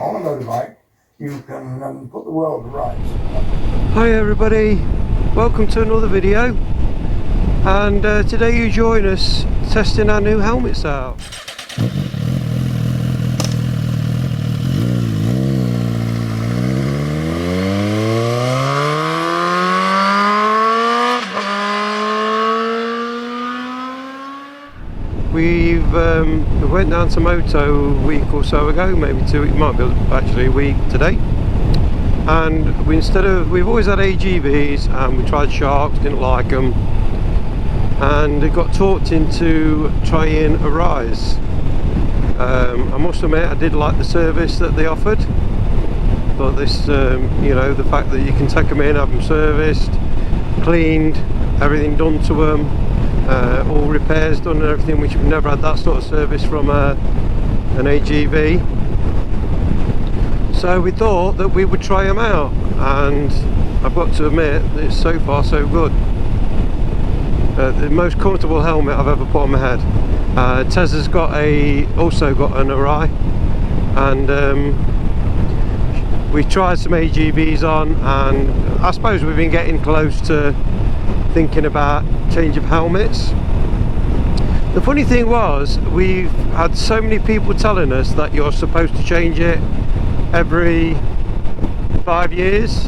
on a motorbike, you can put the world right. Hi everybody, welcome to another video, and today you join us testing our new helmets out. We went down to Moto a week or so ago, maybe 2 weeks, might be actually a week today. And we've always had AGVs, and we tried Sharks, didn't like them, and it got talked into trying Arai's. I must admit I did like the service that they offered, but this, you know, the fact that you can take them in, have them serviced, cleaned, everything done to them, all repairs done and everything, which we've never had that sort of service from an AGV. So we thought that we would try them out, and I've got to admit that it's so far so good. The most comfortable helmet I've ever put on my head. Tez's also got an Arai, and we tried some AGVs on, and I suppose we've been getting close to thinking about change of helmets. The funny thing was, we've had so many people telling us that you're supposed to change it every 5 years,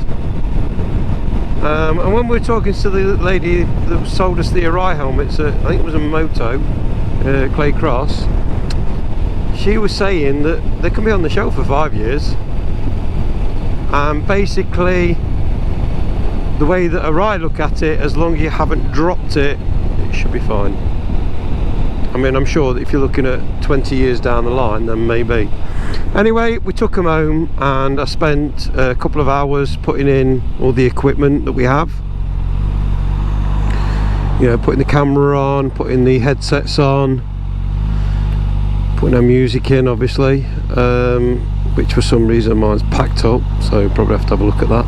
and when we were talking to the lady that sold us the Arai helmets, I think it was a Moto, Clay Cross, she was saying that they can be on the shelf for 5 years, and basically the way that Arai look at it, as long as you haven't dropped it, it should be fine. I mean, I'm sure that if you're looking at 20 years down the line, then maybe. Anyway, we took them home, and I spent a couple of hours putting in all the equipment that we have. You know, putting the camera on, putting the headsets on, putting our music in, obviously, which for some reason mine's packed up, so probably have to have a look at that.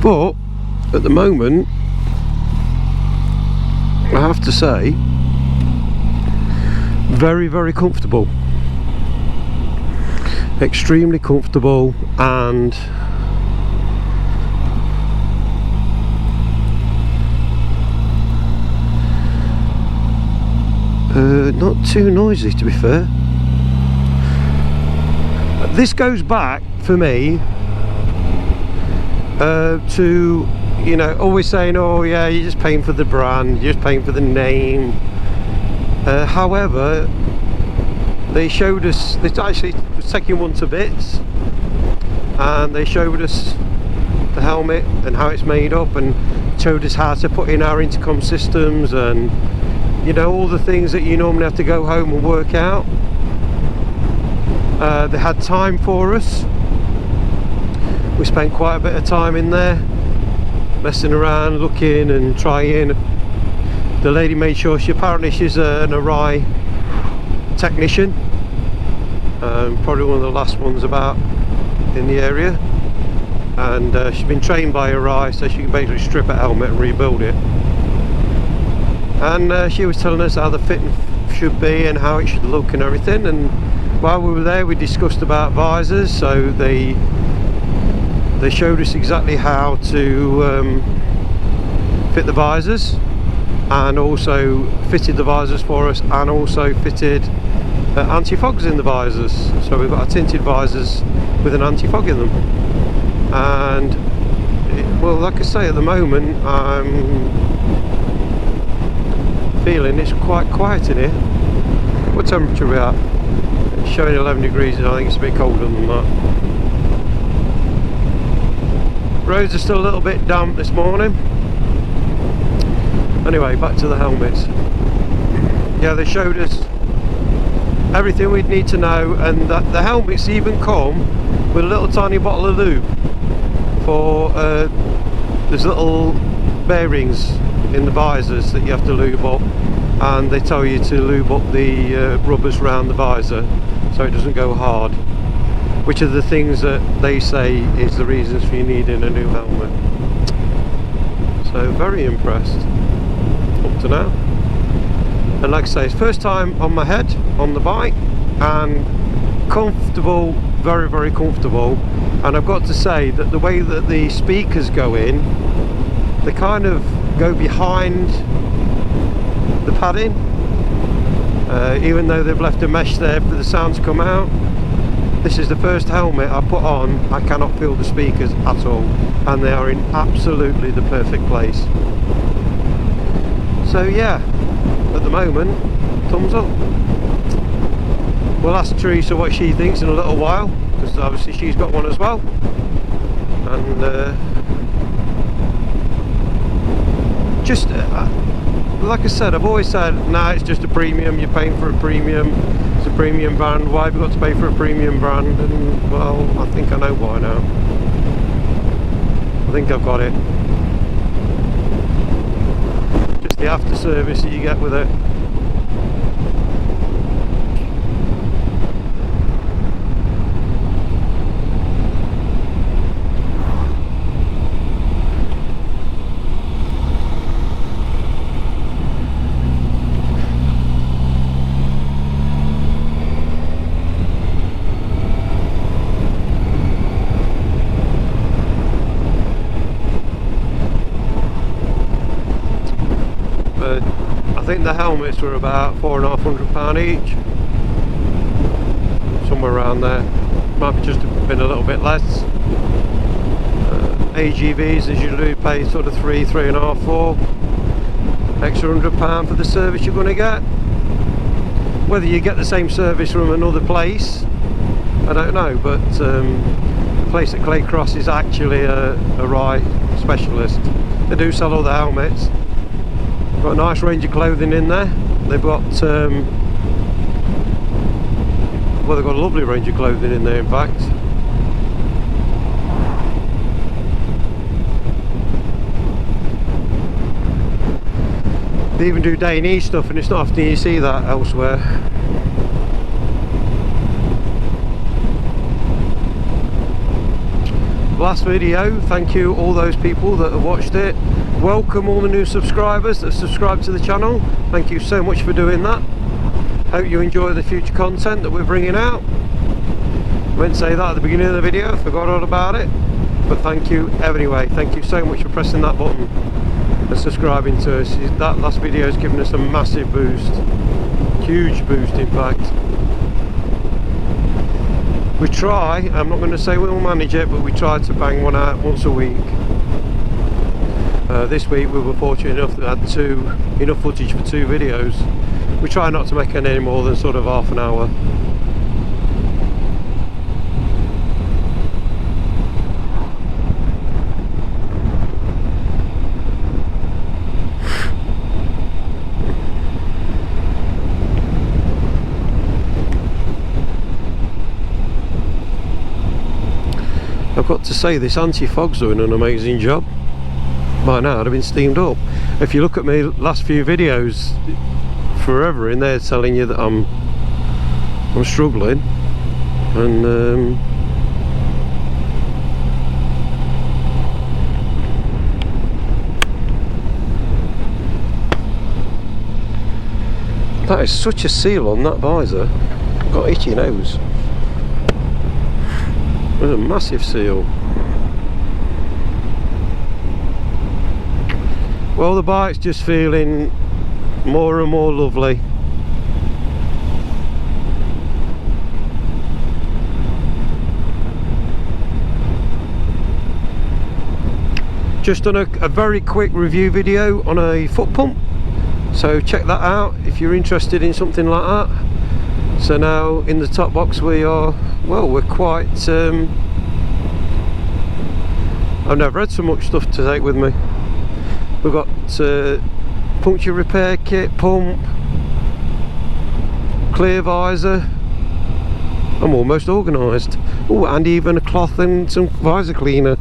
But at the moment, I have to say, very, very comfortable, extremely comfortable, and not too noisy, to be fair. This goes back for me to, you know, always saying, oh yeah, you're just paying for the brand, you're just paying for the name. However, they showed us, they actually was taking one to bits, and they showed us the helmet and how it's made up, and showed us how to put in our intercom systems, and you know, all the things that you normally have to go home and work out. They had time for us. We spent quite a bit of time in there, messing around, looking and trying. The lady made sure, apparently she's an Arai technician, probably one of the last ones about in the area, and she's been trained by Arai, so she can basically strip a helmet and rebuild it. And she was telling us how the fitting should be and how it should look and everything. And while we were there, we discussed about visors, so they showed us exactly how to fit the visors, and also fitted the visors for us, and also fitted anti-fogs in the visors. So we've got our tinted visors with an anti-fog in them. And well, like I say, at the moment I'm feeling it's quite quiet in here. What temperature are we at? It's showing 11 degrees, and I think it's a bit colder than that. Roads are still a little bit damp this morning. Anyway, back to the helmets. Yeah, they showed us everything we'd need to know, and that the helmets even come with a little tiny bottle of lube for there's little bearings in the visors that you have to lube up, and they tell you to lube up the rubbers around the visor so it doesn't go hard, which are the things that they say is the reasons for you needing a new helmet. So very impressed up to now. And like I say, it's first time on my head on the bike, and comfortable, very, very comfortable. And I've got to say that the way that the speakers go in, they kind of go behind the padding, even though they've left a mesh there for the sound to come out. This is the first helmet I put on, I cannot feel the speakers at all, and they are in absolutely the perfect place. So yeah, at the moment, thumbs up. We'll ask Teresa what she thinks in a little while, because obviously she's got one as well. And just like I said, I've always said, nah, it's just a premium, you're paying for a premium, it's a premium brand, why have you got to pay for a premium brand? And well, I think I know why now. I think I've got it. Just the after service that you get with it. I think the helmets were about £450 each, somewhere around there. Might be just been a little bit less. AGVs, as you do, pay sort of £3.5, £4 extra £100 for the service you're going to get. Whether you get the same service from another place, I don't know, but the place at Claycross is actually a Arai specialist. They do sell all the helmets. Got a nice range of clothing in there. They've got well, they've got a lovely range of clothing in there, in fact. They even do day-and-age stuff, and it's not often you see that elsewhere. Last video, thank you all those people that have watched it. Welcome all the new subscribers that have subscribed to the channel. Thank you so much for doing that. Hope you enjoy the future content that we're bringing out. I meant to say that at the beginning of the video, I forgot all about it. But thank you anyway. Thank you so much for pressing that button and subscribing to us. That last video has given us a massive boost. Huge boost, in fact. We try, I'm not going to say we'll manage it, but we try to bang one out once a week. This week we were fortunate enough to have enough footage for 2 videos. We try not to make any more than sort of half an hour. I've got to say, this anti-fog's doing an amazing job. By now I'd have been steamed up. If you look at my last few videos, forever in there telling you that I'm struggling, and that is such a seal on that visor. I've got itchy nose. There's a massive seal. Well, the bike's just feeling more and more lovely. Just done a very quick review video on a foot pump, so check that out if you're interested in something like that. So now in the top box we are, well, we're quite I've never had so much stuff to take with me. We've got puncture repair kit, pump, clear visor. I'm almost organised. Oh, and even a cloth and some visor cleaner.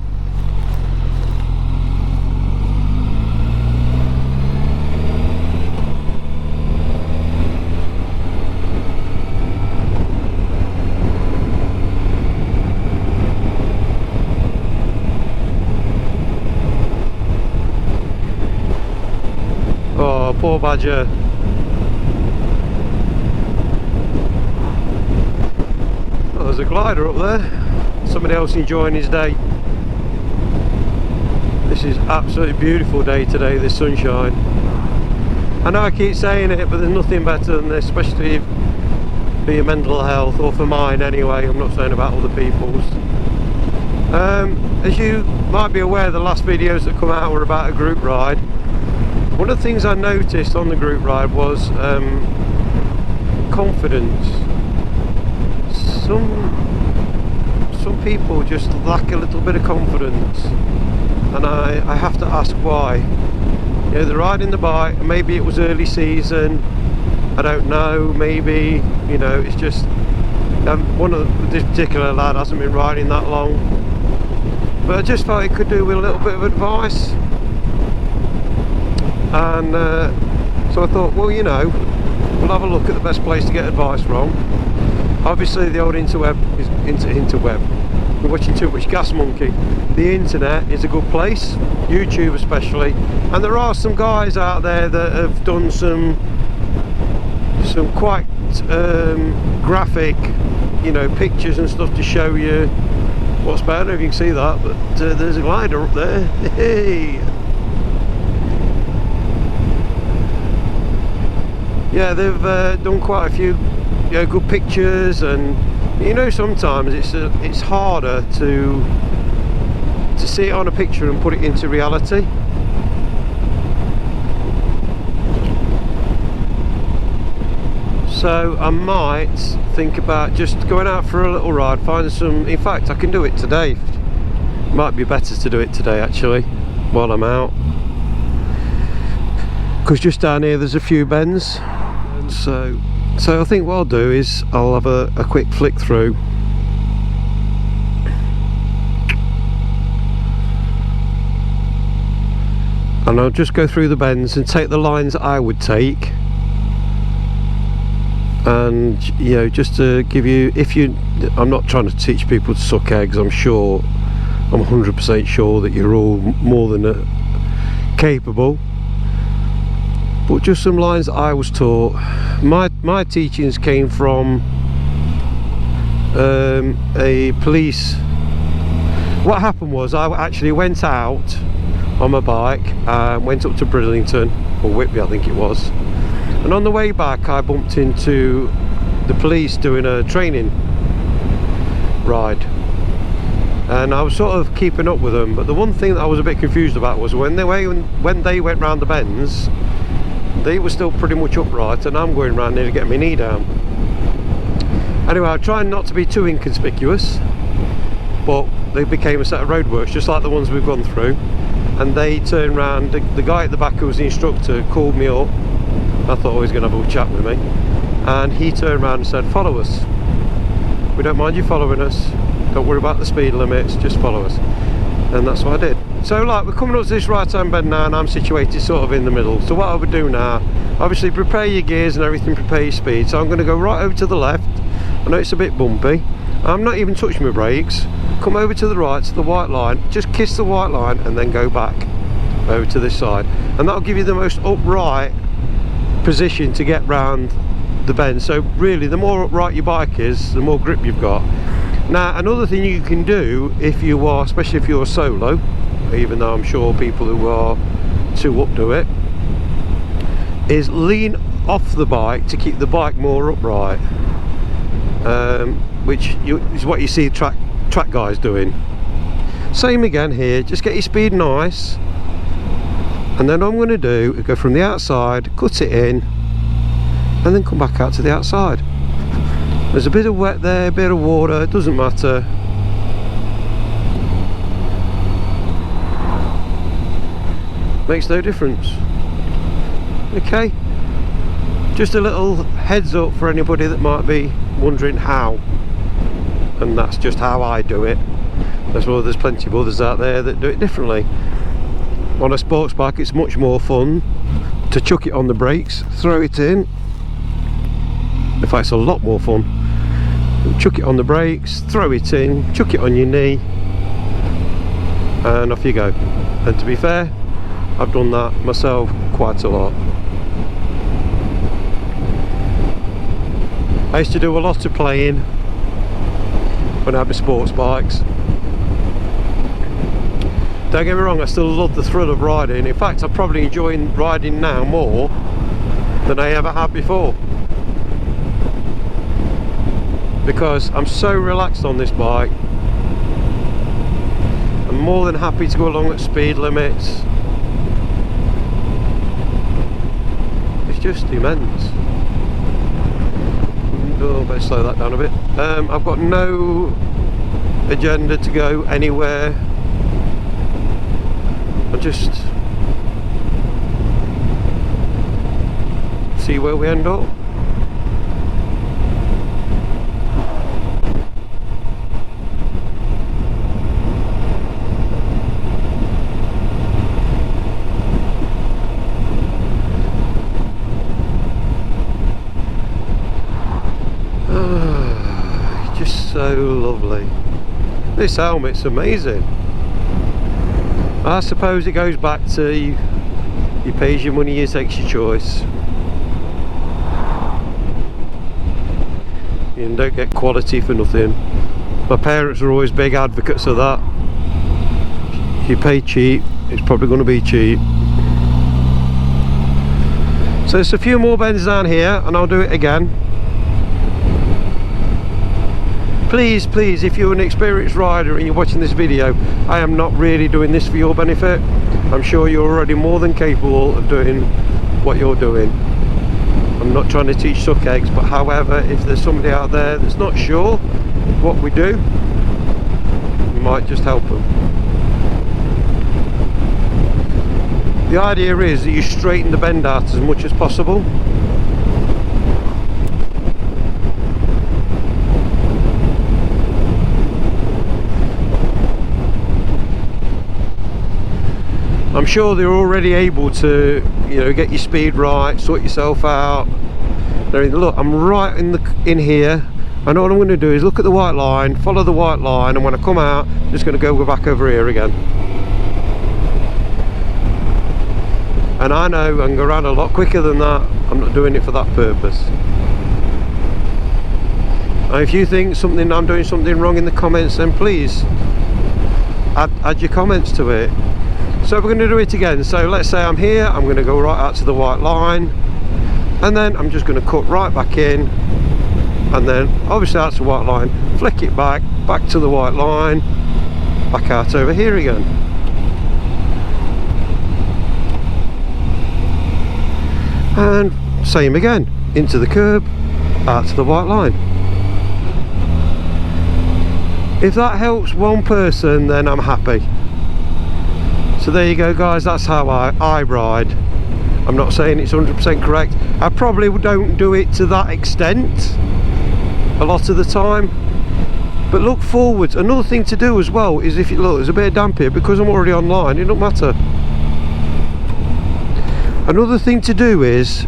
Oh, poor badger. there's a glider up there. Somebody else enjoying his day. This is absolutely beautiful day today, this sunshine. I know I keep saying it, but there's nothing better than this, especially for your mental health, or for mine anyway. I'm not saying about other people's. As you might be aware, the last videos that come out were about a group ride. One of the things I noticed on the group ride was confidence. Some people just lack a little bit of confidence, and I have to ask why. You know, they're riding the bike, maybe it was early season, I don't know, maybe, you know, it's just this particular lad hasn't been riding that long, but I just thought it could do with a little bit of advice. And so I thought, well, you know, we'll have a look at the best place to get advice from. Obviously the old interweb is interweb. We're watching too much Gas Monkey. The internet is a good place, YouTube especially, and there are some guys out there that have done some quite graphic, you know, pictures and stuff to show you what's better. I don't know if you can see that, but there's a glider up there. Hey. Yeah, they've done quite a few, you know, good pictures, and you know, sometimes it's harder to see it on a picture and put it into reality. So I might think about just going out for a little ride, find some. In fact, I can do it today. Might be better to do it today actually, while I'm out, because just down here there's a few bends. So I think what I'll do is I'll have a quick flick through. And I'll just go through the bends and take the lines that I would take. And, you know, just to give you, I'm not trying to teach people to suck eggs. I'm 100% sure that you're all more than capable. But just some lines that I was taught. My teachings came from a police. What happened was I actually went out on my bike and went up to Bridlington, or Whitby I think it was, and on the way back I bumped into the police doing a training ride, and I was sort of keeping up with them. But the one thing that I was a bit confused about was when they went round the bends, they were still pretty much upright, and I'm going round nearly getting my knee down. Anyway, I'm trying not to be too inconspicuous, but they became a set of roadworks just like the ones we've gone through, and they turned round. The guy at the back who was the instructor called me up. I thought he was going to have a chat with me, and he turned around and said, follow us, we don't mind you following us, don't worry about the speed limits, just follow us. And that's what I did. So like, we're coming up to this right hand bend now, and I'm situated sort of in the middle. So what I would do now, obviously prepare your gears and everything, prepare your speed. So I'm going to go right over to the left. I know it's a bit bumpy, I'm not even touching my brakes. Come over to the right to the white line, just kiss the white line, and then go back over to this side, and that'll give you the most upright position to get round the bend. So really, the more upright your bike is, the more grip you've got. Now, another thing you can do if you are, especially if you're solo, even though I'm sure people who are two up do it, is lean off the bike to keep the bike more upright, which is what you see track guys doing. Same again here, just get your speed nice, and then what I'm going to do is go from the outside, cut it in, and then come back out to the outside. There's a bit of wet there, a bit of water, it doesn't matter. Makes no difference. Okay, just a little heads up for anybody that might be wondering how, and that's just how I do it. As well, there's plenty of others out there that do it differently. On a sports bike, it's much more fun to chuck it on the brakes, throw it in. In fact, it's a lot more fun. Chuck it on the brakes, throw it in, chuck it on your knee, and off you go. And to be fair, I've done that myself quite a lot. I used to do a lot of playing when I had my sports bikes. Don't get me wrong, I still love the thrill of riding. In fact, I'm probably enjoying riding now more than I ever have before, because I'm so relaxed on this bike. I'm more than happy to go along at speed limits. It's just immense. Oh, better slow that down a bit. I've got no agenda to go anywhere. I just see where we end up. Just so lovely. This helmet's amazing. I suppose it goes back to you pays your money, you takes your choice. You don't get quality for nothing. My parents are always big advocates of that. If you pay cheap, it's probably going to be cheap. So there's a few more bends down here and I'll do it again. Please, please, if you're an experienced rider and you're watching this video, I am not really doing this for your benefit. I'm sure you're already more than capable of doing what you're doing. I'm not trying to teach suck eggs, but however, if there's somebody out there that's not sure what we do, you might just help them. The idea is that you straighten the bend out as much as possible. I'm sure they're already able to, you know, get your speed right, sort yourself out. Look, I'm right in here. I know what I'm going to do is look at the white line, follow the white line, and when I come out, I'm just going to go back over here again. And I know I can go around a lot quicker than that. I'm not doing it for that purpose. And if you think I'm doing something wrong in the comments, then please add your comments to it. So we're going to do it again. So let's say I'm here, I'm going to go right out to the white line, and then I'm just going to cut right back in, and then obviously that's the white line, flick it back to the white line, back out over here again. And same again, into the curb, out to the white line. If that helps one person, then I'm happy. So there you go guys, that's how I ride. I'm not saying it's 100% correct. I probably don't do it to that extent a lot of the time, but look forwards. Another thing to do as well is, if you look, there's a bit of damp here, because I'm already online, it don't matter. Another thing to do is,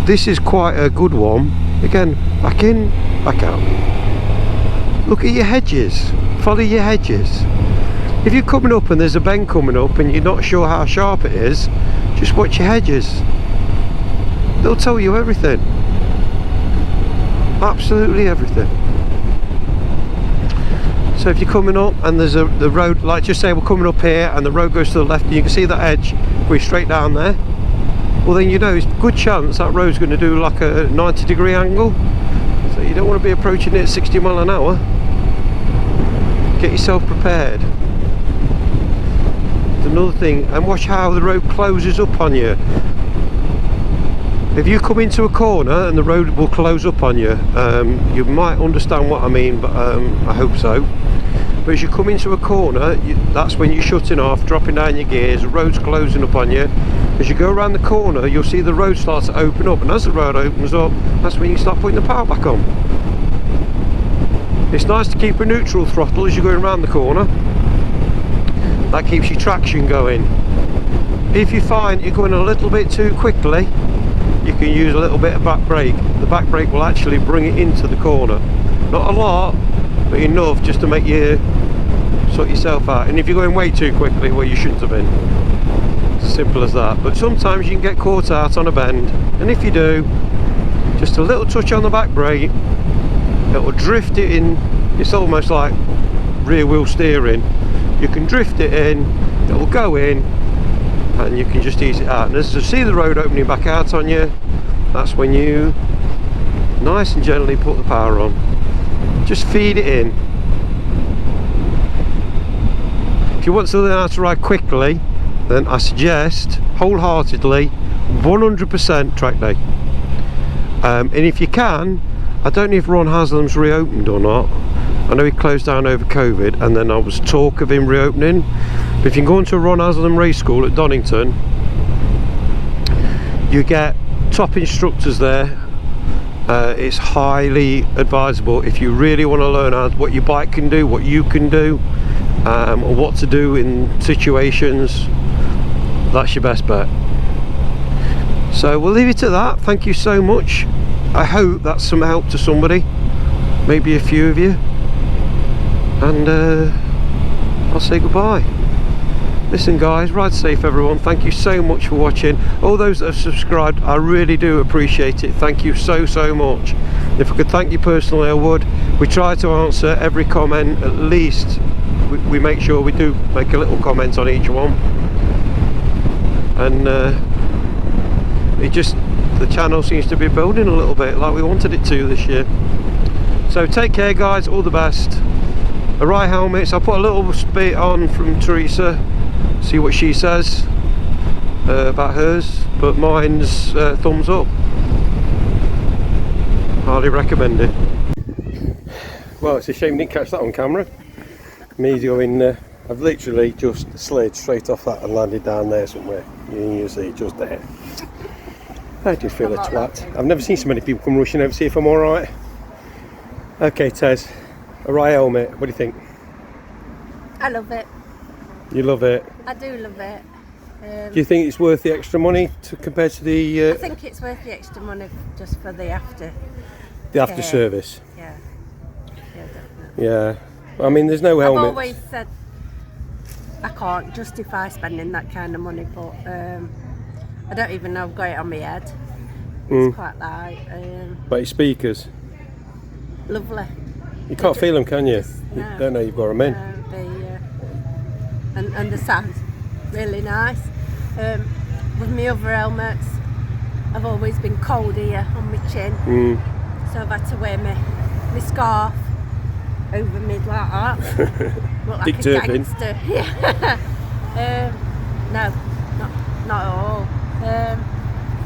this is quite a good one. Again, back in, back out. Look at your hedges, follow your hedges. If you're coming up and there's a bend coming up and you're not sure how sharp it is, just watch your hedges. They'll tell you everything. Absolutely everything. So if you're coming up and there's the road, like just say we're coming up here and the road goes to the left and you can see that edge going straight down there, well then you know it's a good chance that road's going to do like a 90-degree angle. So you don't want to be approaching it at 60 mile an hour. Get yourself prepared. Another thing, and watch how the road closes up on you. If you come into a corner and the road will close up on you, you might understand what I mean, but I hope so. But as you come into a corner, that's when you're shutting off, dropping down your gears, the road's closing up on you. As you go around the corner, you'll see the road starts to open up, and as the road opens up, that's when you start putting the power back on. It's nice to keep a neutral throttle as you're going around the corner. That keeps your traction going. If you find you're going a little bit too quickly, you can use a little bit of back brake. The back brake will actually bring it into the corner. Not a lot, but enough just to make you sort yourself out. And if you're going way too quickly, well, you shouldn't have been. It's simple as that. But sometimes you can get caught out on a bend, and if you do, just a little touch on the back brake, it will drift it in It's almost like rear wheel steering. You can drift it in, it will go in, and you can just ease it out. And as you see the road opening back out on you, that's when you nice and gently put the power on. Just feed it in. If you want to learn how to ride quickly, then I suggest wholeheartedly 100% track day. And if you can, I don't know if Ron Haslam's reopened or not. I know he closed down over COVID, and then there was talk of him reopening. But if you can go into a Ron Haslam race school at Donington, you get top instructors there. It's highly advisable if you really want to learn what your bike can do, what you can do, or what to do in situations. That's your best bet. So we'll leave it at that. Thank you so much. I hope that's some help to somebody, maybe a few of you, and I'll say goodbye. Listen guys, ride safe everyone. Thank you so much for watching. All those that have subscribed, I really do appreciate it. Thank you so much. If I could thank you personally, I would. We try to answer every comment, at least we make sure we do make a little comment on each one. And the channel seems to be building a little bit like we wanted it to this year. So take care guys, all the best. Arai helmets, I'll put a little bit on from Teresa, see what she says about hers, but mine's thumbs up. Highly recommend it. Well, it's a shame you didn't catch that on camera. Me going, I've literally just slid straight off that and landed down there somewhere. You see, just there. I just feel a twat. I've never seen so many people come rushing over to see if I'm alright. Okay, Tez, Arai helmet, what do you think? I love it. You love it? I do love it. Do you think it's worth the extra money compared to the... I think it's worth the extra money just for the after. The after service? Yeah. Yeah, definitely. Yeah. I mean, there's no helmet. I've always said I can't justify spending that kind of money, but I don't even know I've got it on my head. It's quite light. But your speakers? Lovely. You can't feel them, can you? No. You don't know you've got them in. And the sound's really nice. With my other helmets, I've always been cold here on my chin, so I've had to wear my scarf over me like that. Look like a gangster. Yeah. No, not at all.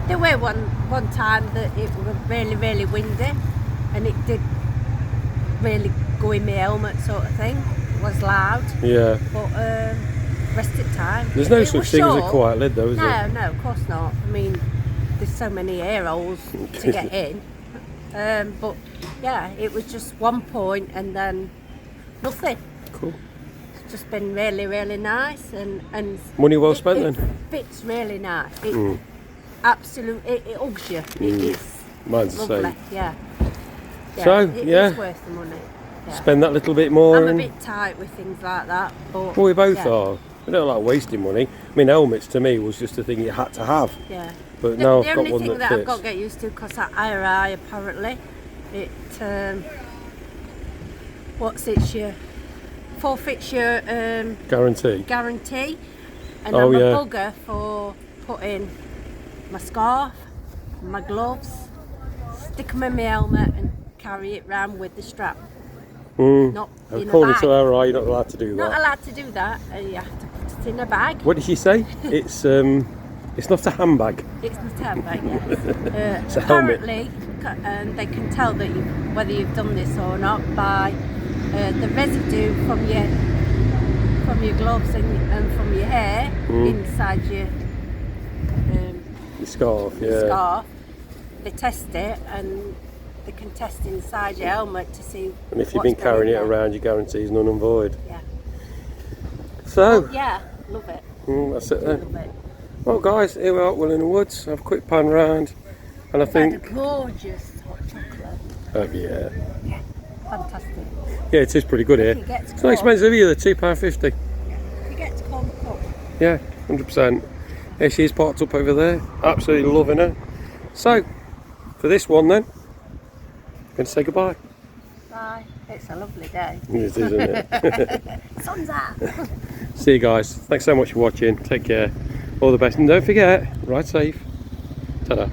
There were one time that it was really windy, and it did really go in my helmet sort of thing. It was loud. Yeah. But rest of the time. There's no such thing as a quiet lid though, is there? No, of course not. I mean, there's so many air holes to get in. But yeah, it was just one point and then nothing. Cool. It's just been really nice and money well spent then. It fits really nice. It absolutely it hugs you. It is. Mine's lovely. the same. Yeah. So it's worth the money. Yeah. Spend that little bit more. I'm a bit tight with things like that, but well, we both are. We don't like wasting money. I mean, helmets to me was just a thing you had to have. Yeah. But now I've got one that fits. The only thing that I've got to get used to, because at Arai apparently, it forfeits your guarantee, and I'm a bugger for putting my scarf, my gloves, stick them in my helmet and carry it round with the strap. Not in a bag. To Arai, you're not allowed to do that. Not allowed to do that. You have to put it in a bag. What did she say? It's not a handbag. It's not a handbag, yes. It's a helmet. Apparently, they can tell that whether you've done this or not by the residue from your gloves and from your hair inside your scarf. Yeah. Scarf. They test it and they can test inside your helmet to see. And if you've been carrying it around, your guarantee is null and void. Yeah. So. But yeah, love it. That's it then. Love it. Well, guys, here we are at Willing Woods. Have a quick pan round, and I think. Had a gorgeous hot chocolate. Oh yeah. Yeah. Fantastic. Yeah, it is pretty good here. It's not expensive either. £2.50. You get to come up. Yeah, 100%. Here she is parked up over there. Absolutely loving her. So, for this one then, I'm going to say goodbye. Bye. Bye. It's a lovely day. It is, isn't it? Sun's out. See you guys. Thanks so much for watching. Take care. All the best. And don't forget, ride safe. Ta-da.